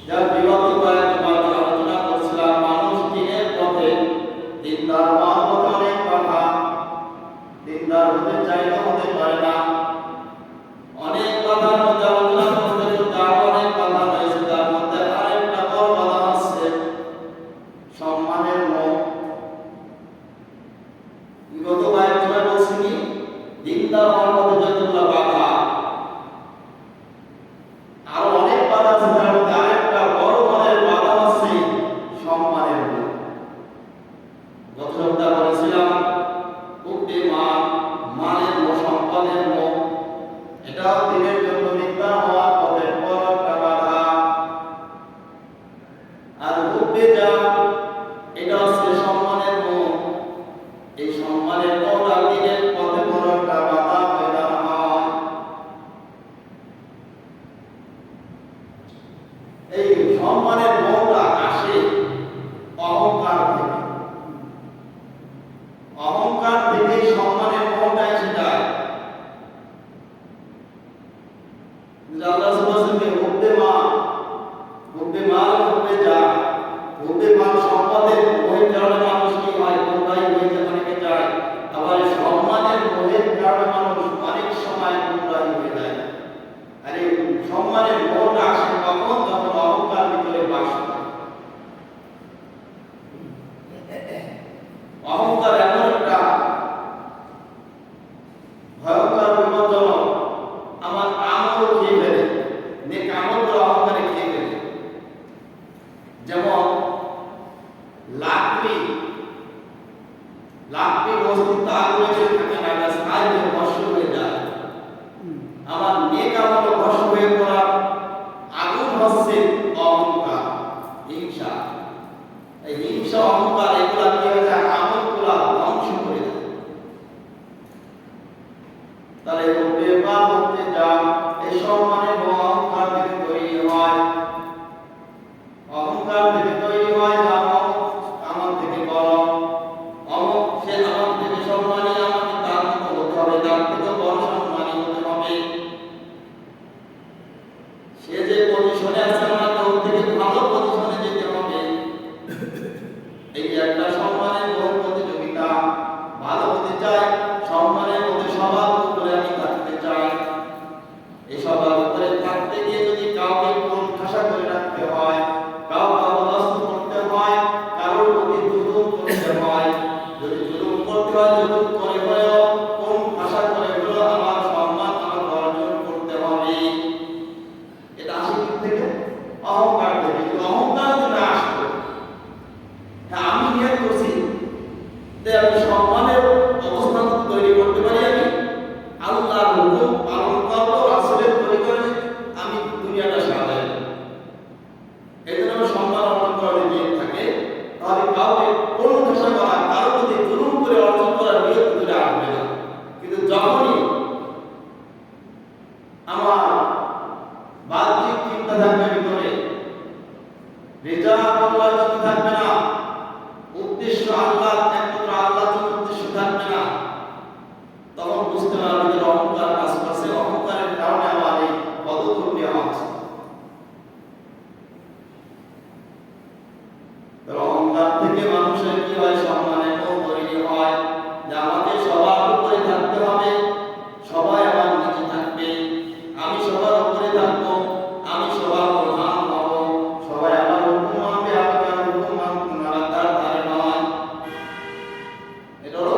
যা বিগত কয়েকবার আলোচনা করছিলাম, মানুষ দিনের পথে দিনদার হওয়ার পথে অনেক কথা, দিনদার হতে চাইলে হতে পারে না। অনেক কথার মধ্যে আলোচনা করতে করতে আরো অনেক কথা রয়েছে, তার মধ্যে আরেকটা বড় কথা হচ্ছে সম্মানের মোহ। বিগত কয়েকবার বলছি কি, দিনদার হওয়ার পথে যতগুলো বাধা, আরো অনেক বাধা আছে, তার মধ্যে আরেকটা বড় মানের বাধা হচ্ছে সম্মানের মোহ। গত সপ্তাহে বলেছিলাম মানের মোহ, সম্পদের মোহ, এটাও দিনের জন্য দিনদার হওয়ার পথে বড় একটা বাধা। আর হুব্বে যা, এটা হচ্ছে সম্মানের মোহ। এই সম্মানের মোহটা দিনের পথে বড় একটা বাধা পেদা হয়। এই সম্মানের মোহটা আসে অহংকার থেকে। অহংকার থেকে সম্মানের মোহটা এসে যায়। আল্লাহ সুবহানাহু ওয়া তাআলা হুব্বে মাল হুব্বে যা, হুব্বে মাল সম্পদের মোহের কারণে মানুষ কি হয়, গুমরাহী হয়ে যায়, অনেকে যায়। আবার সম্মানের মোহের কারণে মানুষ অনেক সময় গুমরাহী হয়ে যায়। আর এই সম্মানের মোহটা আসে কখন, যখন অহংকার ভিতরে বাস করে। অহংকার এমন একটা ভয়ঙ্কর বিপজ্জনক, আমার আমল খেয়ে ফেলে, নেক আমলগুলো অহংকারে খেয়ে ফেলে। যেমন লাকড়ি বস্তু আগুনে যদি থাকে না, এটা ছাই হয়ে ভস্ম হয়ে যায়। আমার নেক আমল ভস্ম হয়ে পড়া আগুন হচ্ছে অহংকার, হিংসা। এই হিংসা, অহংকার এগুলা কি হয়ে যায়, আমলগুলা ধ্বংস করে দেয়। তাহলে বেপার হতে যা, এই সম্মানের অহংকার থেকে তৈরি হয়। অহংকার থেকে তৈরি হয় আমার থেকে বড়, অমুক সে আমার থেকে সম্মানী, আমাকে তার মতো হতে হবে, তার থেকে বড় সম্মানী হতে হবে। সে যে পজিশনে আছে, আমাকে ওর থেকে ভালো পজিশনে যেতে হবে। এই একটা সম্মানের বহু প্রতিযোগিতা। ভালো হতে চাই, সম্মানের মধ্যে সবার উপরে আমি থাকতে চাই। এই সবার উপরে থাকতে গিয়ে যদি কাউকে কোণঠাসা করে রাখতে হয়, কাউকে অবদস্ত করতে হয়, কারোর প্রতি জুলুম করতে হয়, যদি জুলুম করতে হয়, জুলুম করে হলেও কোণঠাসা করে হলেও আমার সম্মান আমাকে অর্জন করতে হবে। এটা আসে কি থেকে? অহংকার থেকে। অহংকার যদি আসতো, হ্যাঁ আমি নিয়ত করছি যে আমি সম্মানের অবস্থান তৈরি করতে পারি, আমি আল্লাহর হুকুম পালন করবো, রাসূলের তরিকায় আমি দুনিয়াটা সাজাই। এই জন্য আমার সম্মান অর্জন করার নিয়ত থাকে। তাহলে কাউকে কোণঠাসা করা, কারোর প্রতি জুলুম করে অর্জন করার নিয়ত ভিতরে আসবে না। কিন্তু যখনই আমার বাহ্যিক চিন্তা থাকবে ভিতরে, রেজা আল্লাহর জন্য থাকবে না, উদ্দেশ্য আল্লাহ, একমাত্র আল্লাহর জন্য উদ্দেশ্য থাকবে না, তখন বুঝতে পারবে যে অহংকার কাজ করছে। অহংকারের কারণে আমার এই পদক্ষেপ নেওয়া হচ্ছে। অহংকার থেকে মানুষের কি হয়, সম্মানের মোহ তৈরি হয়, যে আমাকে